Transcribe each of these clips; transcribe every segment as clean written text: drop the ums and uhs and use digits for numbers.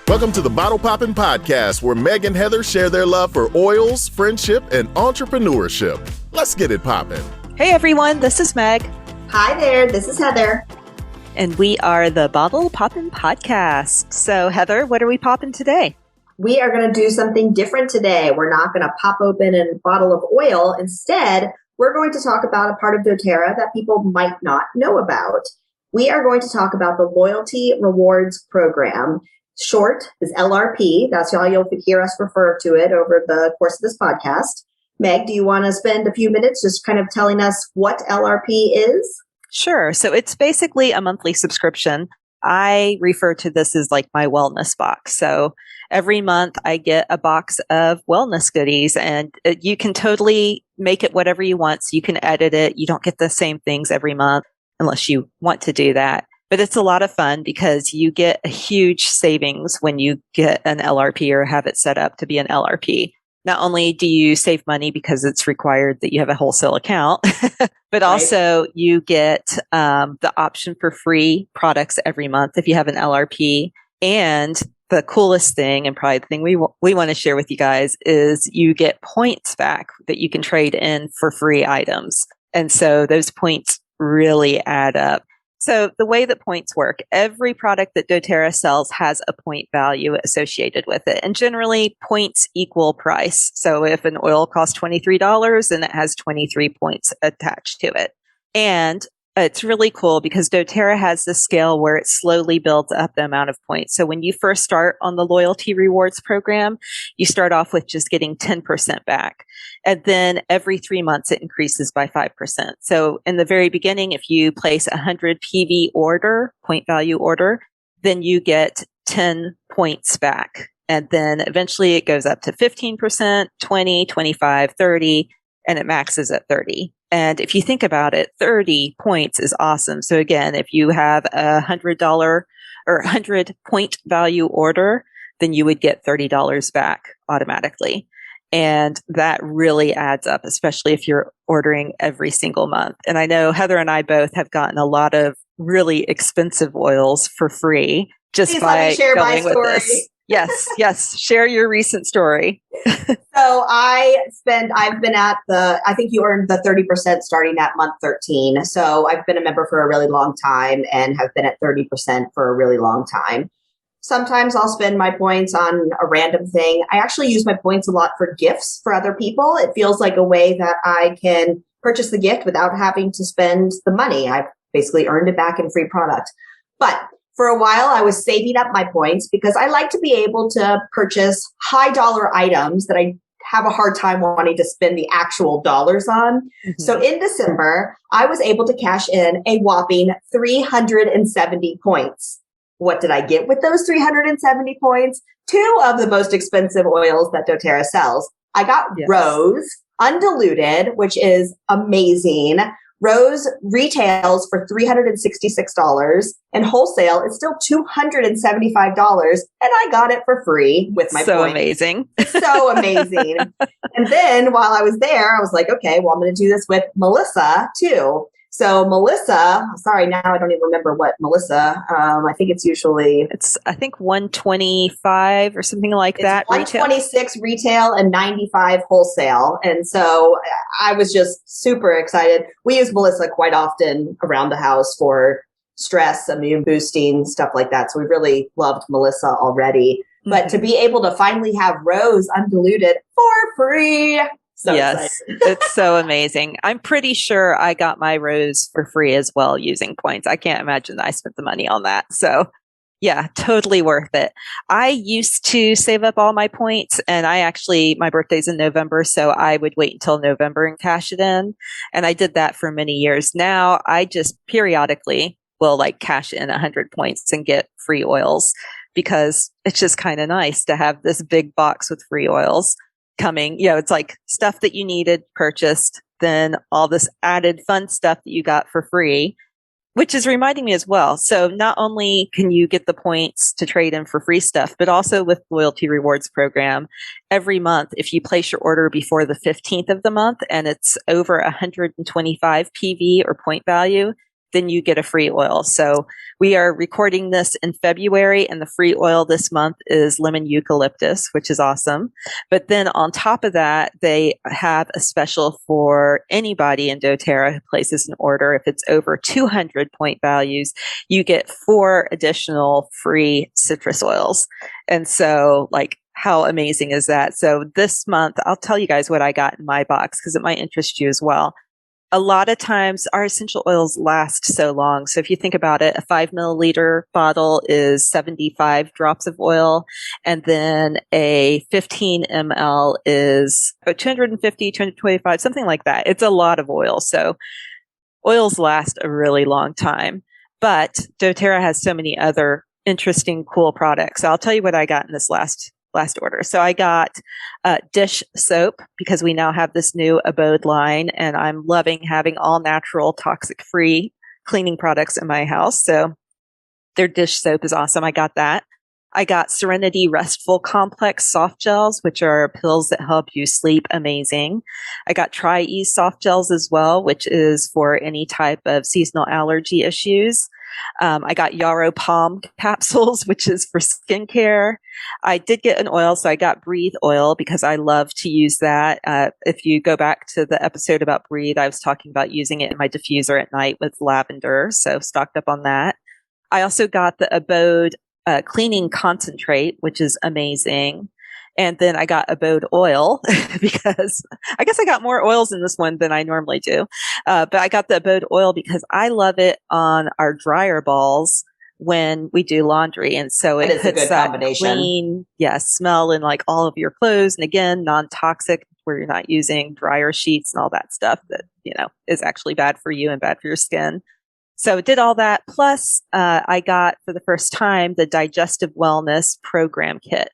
Welcome to the Bottle Poppin' Podcast, where Meg and Heather share their love for oils, friendship, and entrepreneurship. Let's get it poppin'. Hey everyone, this is Meg. Hi there, this is Heather. And we are the Bottle Poppin' Podcast. So Heather, what are we popping today? We are going to do something different today. We're not going to pop open a bottle of oil. Instead, we're going to talk about a part of doTERRA that people might not know about. We are going to talk about the Loyalty Rewards Program. Short is LRP. That's how you'll hear us refer to it over the course of this podcast. Meg, do you want to spend a few minutes just kind of telling us what LRP is? Sure. So it's basically a monthly subscription. I refer to this as like my wellness box. So every month I get a box of wellness goodies, and you can totally make it whatever you want. So you can edit it. You don't get the same things every month unless you want to do that. But it's a lot of fun because you get a huge savings when you get an LRP or have it set up to be an LRP. Not only do you save money because it's required that you have a wholesale account, but also you get the option for free products every month if you have an LRP. And the coolest thing, and probably the thing we want to share with you guys, is you get points back that you can trade in for free items. And so those points really add up. So the way that points work, every product that doTERRA sells has a point value associated with it. And generally, points equal price. So if an oil costs $23, then it has 23 points attached to it. And it's really cool because doTERRA has this scale where it slowly builds up the amount of points. So when you first start on the Loyalty Rewards Program, you start off with just getting 10% back. And then every 3 months, it increases by 5%. So in the very beginning, if you place a 100 PV order, point value order, then you get 10 points back. And then eventually it goes up to 15%, 20, 25, 30, and it maxes at 30. And if you think about it, 30 points is awesome. So again, if you have a $100 or 100 point value order, then you would get $30 back automatically. And that really adds up, especially if you're ordering every single month. And I know Heather and I both have gotten a lot of really expensive oils for free just Please by going with story. this. Yes. Share your recent story. So I've been at I think you earned the 30% starting at month 13. So I've been a member for a really long time and have been at 30% for a really long time. Sometimes I'll spend my points on a random thing. I actually use my points a lot for gifts for other people. It feels like a way that I can purchase the gift without having to spend the money. I've basically earned it back in free product. But for a while, I was saving up my points because I like to be able to purchase high dollar items that I have a hard time wanting to spend the actual dollars on. Mm-hmm. So in December, I was able to cash in a whopping 370 points. What did I get with those 370 points? 2 of the most expensive oils that doTERRA sells. I got Rose undiluted, which is amazing. Rose retails for $366 and wholesale is still $275. And I got it for free with my So point. amazing. So amazing. And then while I was there, I was like, okay, well, I'm going to do this with Melissa too. So Melissa, sorry, now I don't even remember what Melissa, I think it's usually... I think 125 or something like that. 126 retail and 95 wholesale. And so I was just super excited. We use Melissa quite often around the house for stress, immune boosting, stuff like that. So we really loved Melissa already. Mm-hmm. But to be able to finally have Rose undiluted for free... So yes, it's so amazing. I'm pretty sure I got my Rose for free as well using points. I can't imagine that I spent the money on that. So yeah, totally worth it. I used to save up all my points, and my birthday's in November, so I would wait until November and cash it in. And I did that for many years. Now I just periodically will cash in 100 points and get free oils because it's just kind of nice to have this big box with free oils coming. It's like stuff that you needed purchased, then all this added fun stuff that you got for free, which is reminding me as well. So not only can you get the points to trade in for free stuff, but also with Loyalty Rewards Program, every month, if you place your order before the 15th of the month and it's over 125 PV or point value, then you get a free oil. So we are recording this in February, and the free oil this month is lemon eucalyptus, which is awesome. But then on top of that, they have a special for anybody in doTERRA who places an order. If it's over 200 point values, you get 4 additional free citrus oils. And so, like, how amazing is that? So this month, I'll tell you guys what I got in my box because it might interest you as well. A lot of times our essential oils last so long. So if you think about it, a 5 milliliter bottle is 75 drops of oil. And then a 15 ml is 250, 225, something like that. It's a lot of oil. So oils last a really long time. But doTERRA has so many other interesting, cool products. So I'll tell you what I got in this last order. So I got dish soap because we now have this new Abode line, and I'm loving having all natural, toxic free cleaning products in my house. So their dish soap is awesome. I got that. I got Serenity Restful Complex soft gels, which are pills that help you sleep amazing. I got Tri-Ease soft gels as well, which is for any type of seasonal allergy issues. I got Yarrow Palm capsules, which is for skincare. I did get an oil, so I got Breathe oil because I love to use that. If you go back to the episode about Breathe, I was talking about using it in my diffuser at night with lavender, so stocked up on that. I also got the Abode cleaning concentrate, which is amazing. And then I got Abode oil because I guess I got more oils in this one than I normally do. But I got the Abode oil because I love it on our dryer balls when we do laundry. And so it puts that clean, smell in like all of your clothes. And again, non-toxic, where you're not using dryer sheets and all that stuff that, is actually bad for you and bad for your skin. So it did all that. Plus, I got for the first time the Digestive Wellness Program Kit.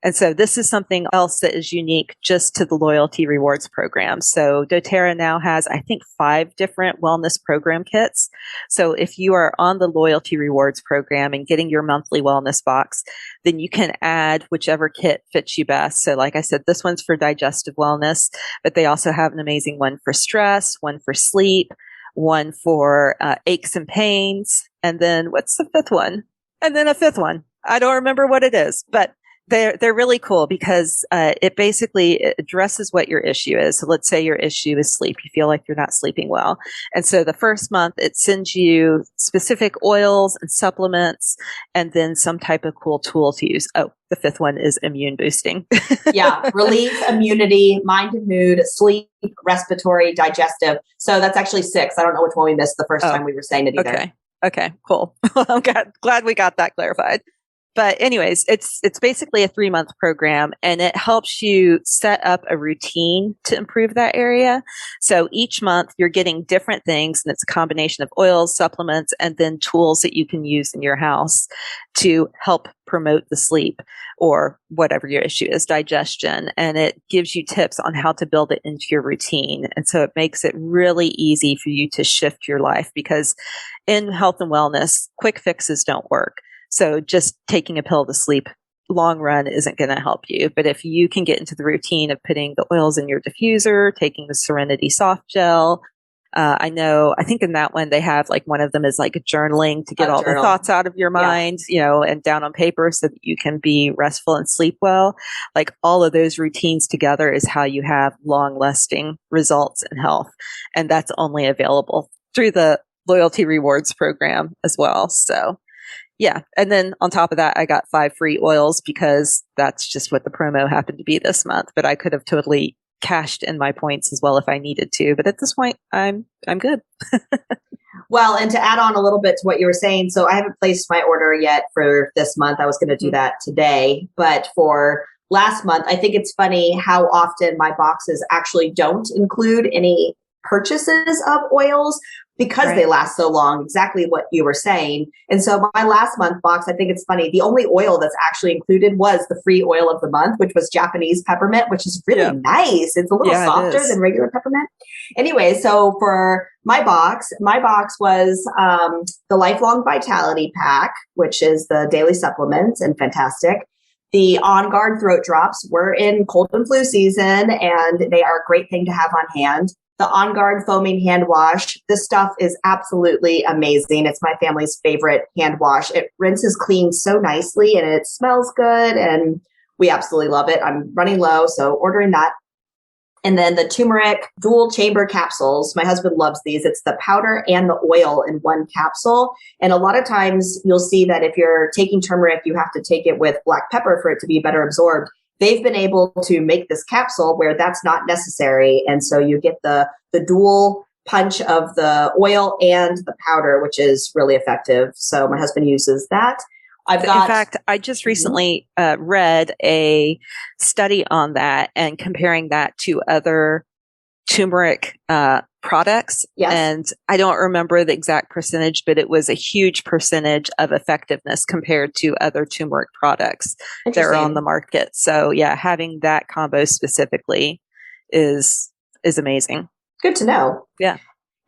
And so this is something else that is unique just to the loyalty rewards program. So doTERRA now has, I think, 5 different wellness program kits. So if you are on the loyalty rewards program and getting your monthly wellness box, then you can add whichever kit fits you best. So like I said, this one's for digestive wellness, but they also have an amazing one for stress, one for sleep, one for aches and pains. And then what's the 5th one? And then a 5th one. I don't remember what it is, but they're really cool because it basically addresses what your issue is. So let's say your issue is sleep. You feel like you're not sleeping well. And so the first month, it sends you specific oils and supplements and then some type of cool tool to use. Oh, the 5th one is immune boosting. Yeah. Relief, immunity, mind and mood, sleep, respiratory, digestive. So that's actually 6. I don't know which one we missed the first time we were saying it either. Okay, cool. I'm glad we got that clarified. But anyways, it's basically a 3-month program, and it helps you set up a routine to improve that area. So each month you're getting different things, and it's a combination of oils, supplements, and then tools that you can use in your house to help promote the sleep or whatever your issue is, digestion. And it gives you tips on how to build it into your routine. And so it makes it really easy for you to shift your life because in health and wellness, quick fixes don't work. So just taking a pill to sleep long run isn't going to help you. But if you can get into the routine of putting the oils in your diffuser, taking the Serenity soft gel, I think in that one they have like one of them is like journaling to get all the thoughts out of your mind, and down on paper so that you can be restful and sleep well. Like all of those routines together is how you have long lasting results in health. And that's only available through the loyalty rewards program as well. So yeah. And then on top of that, I got 5 free oils because that's just what the promo happened to be this month. But I could have totally cashed in my points as well if I needed to. But at this point, I'm good. Well, and to add on a little bit to what you were saying, so I haven't placed my order yet for this month. I was going to do that today. But for last month, I think it's funny how often my boxes actually don't include any purchases of oils because they last so long, exactly what you were saying. And so my last month box, I think it's funny, the only oil that's actually included was the free oil of the month, which was Japanese peppermint, which is really nice. It's a little softer than regular peppermint. Anyway, so for my box was the Lifelong Vitality Pack, which is the daily supplements and fantastic. The On Guard throat drops. We're in cold and flu season, and they are a great thing to have on hand. the On Guard foaming hand wash. This stuff is absolutely amazing. It's my family's favorite hand wash. It rinses clean so nicely and it smells good and we absolutely love it. I'm running low, so ordering that. And then the turmeric dual chamber capsules. My husband loves these. It's the powder and the oil in one capsule. And a lot of times you'll see that if you're taking turmeric, you have to take it with black pepper for it to be better absorbed. They've been able to make this capsule where that's not necessary. And so you get the dual punch of the oil and the powder, which is really effective. So my husband uses that. In fact, I just recently read a study on that and comparing that to other turmeric products. Yes. And I don't remember the exact percentage, but it was a huge percentage of effectiveness compared to other turmeric products that are on the market. So yeah, having that combo specifically is amazing. Good to know. Yeah.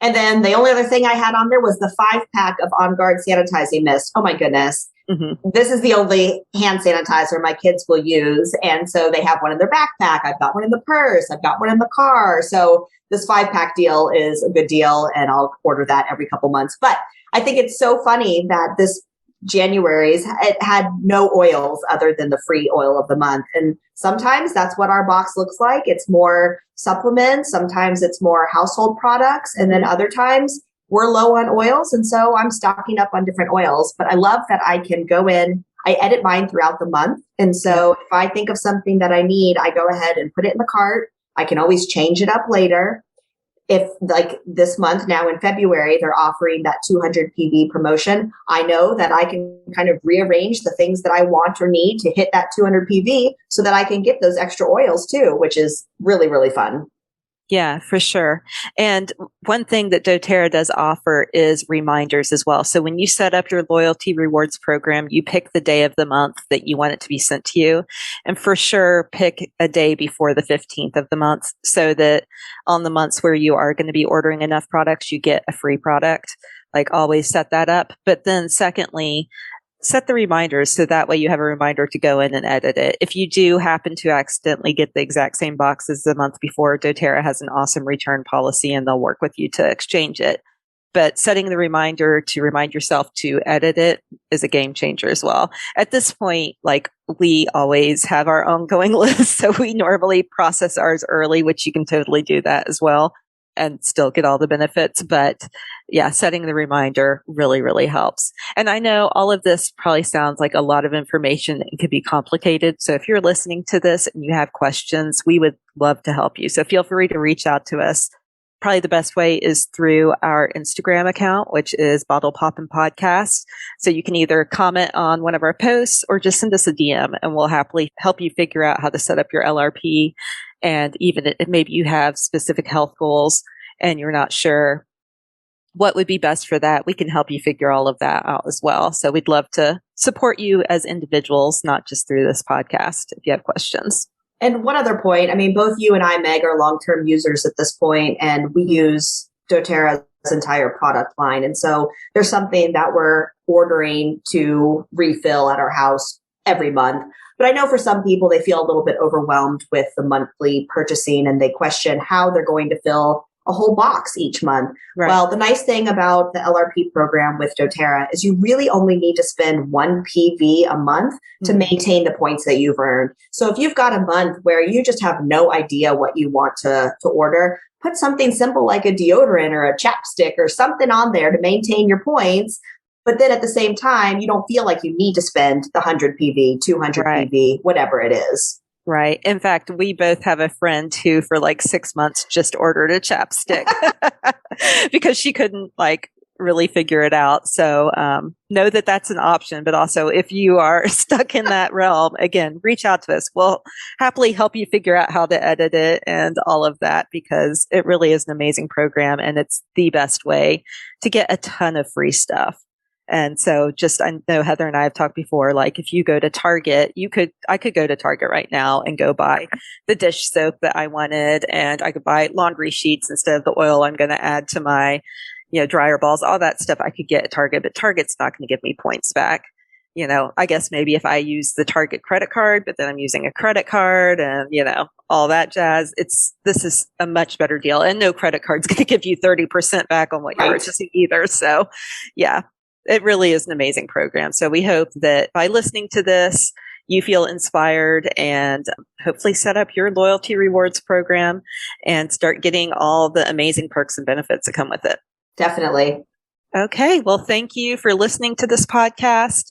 And then the only other thing I had on there was the 5-pack of On Guard sanitizing mist. Oh my goodness. Mm-hmm. This is the only hand sanitizer my kids will use. And so they have one in their backpack. I've got one in the purse. I've got one in the car. So this 5-pack deal is a good deal and I'll order that every couple months. But I think it's so funny that this January's, it had no oils other than the free oil of the month. And sometimes that's what our box looks like. It's more supplements. Sometimes it's more household products. And then other times we're low on oils. And so I'm stocking up on different oils. But I love that I can go in, I edit mine throughout the month. And so if I think of something that I need, I go ahead and put it in the cart. I can always change it up later. If like this month now in February, they're offering that 200 PV promotion, I know that I can kind of rearrange the things that I want or need to hit that 200 PV so that I can get those extra oils too, which is really, really fun. Yeah, for sure. And one thing that doTERRA does offer is reminders as well. So when you set up your loyalty rewards program, you pick the day of the month that you want it to be sent to you. And for sure, pick a day before the 15th of the month so that on the months where you are going to be ordering enough products, you get a free product. Like always set that up. But then secondly, set the reminders so that way you have a reminder to go in and edit it. If you do happen to accidentally get the exact same box as the month before, doTERRA has an awesome return policy and they'll work with you to exchange it. But setting the reminder to remind yourself to edit it is a game changer as well. At this point, like we always have our ongoing list, so we normally process ours early, which you can totally do that as well and still get all the benefits. But yeah, setting the reminder really, really helps. And I know all of this probably sounds like a lot of information and could be complicated. So if you're listening to this and you have questions, we would love to help you. So feel free to reach out to us. Probably the best way is through our Instagram account, which is Bottle Poppin' Podcast. So you can either comment on one of our posts or just send us a DM and we'll happily help you figure out how to set up your LRP. And even if maybe you have specific health goals and you're not sure what would be best for that, we can help you figure all of that out as well. So we'd love to support you as individuals, not just through this podcast, if you have questions. And one other point, I mean, both you and I, Meg, are long-term users at this point, and we use doTERRA's entire product line. And so there's something that we're ordering to refill at our house every month. But I know for some people, they feel a little bit overwhelmed with the monthly purchasing and they question how they're going to fill a whole box each month. Right. Well, the nice thing about the LRP program with doTERRA is you really only need to spend 1 PV a month to maintain the points that you've earned. So if you've got a month where you just have no idea what you want to order, put something simple like a deodorant or a chapstick or something on there to maintain your points. But then at the same time, you don't feel like you need to spend the 100 PV, 200 PV, whatever it is. Right. In fact, we both have a friend who for like 6 months just ordered a chapstick because she couldn't like really figure it out. So know that that's an option. But also if you are stuck in that realm, again, reach out to us. We'll happily help you figure out how to edit it and all of that because it really is an amazing program and it's the best way to get a ton of free stuff. And so I know Heather and I have talked before, like if you go to Target, I could go to Target right now and go buy the dish soap that I wanted and I could buy laundry sheets instead of the oil I'm going to add to my, dryer balls, all that stuff I could get at Target, but Target's not going to give me points back. I guess maybe if I use the Target credit card, but then I'm using a credit card and, all that jazz, this is a much better deal. And no credit card's going to give you 30% back on what you're purchasing either. So yeah, it really is an amazing program. So we hope that by listening to this, you feel inspired and hopefully set up your loyalty rewards program and start getting all the amazing perks and benefits that come with it. Definitely. Okay. Well, thank you for listening to this podcast.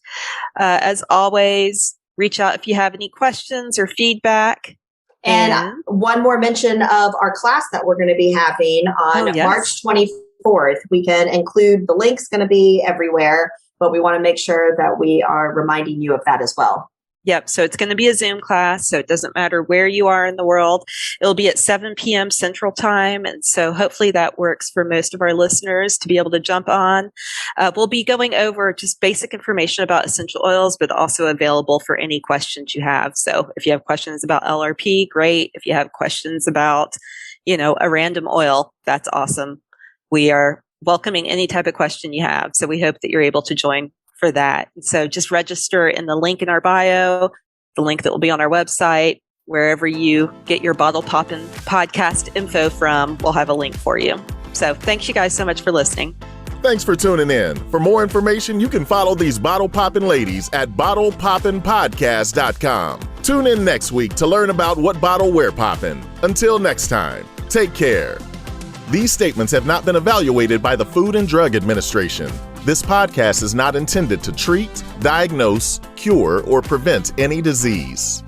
As always, reach out if you have any questions or feedback. And one more mention of our class that we're going to be having on March 24th. We can include the link's going to be everywhere, but we want to make sure that we are reminding you of that as well. Yep. So it's going to be a Zoom class. So it doesn't matter where you are in the world. It'll be at 7 p.m. Central Time. And so hopefully that works for most of our listeners to be able to jump on. We'll be going over just basic information about essential oils, but also available for any questions you have. So if you have questions about LRP, great. If you have questions about, a random oil, that's awesome. We are welcoming any type of question you have. So we hope that you're able to join for that. So just register in the link in our bio, the link that will be on our website, wherever you get your Bottle Poppin' podcast info from, we'll have a link for you. So thanks you guys so much for listening. Thanks for tuning in. For more information, you can follow these Bottle Poppin' ladies at bottlepoppinpodcast.com. Tune in next week to learn about what bottle we're poppin'. Until next time, take care. These statements have not been evaluated by the Food and Drug Administration. This podcast is not intended to treat, diagnose, cure, or prevent any disease.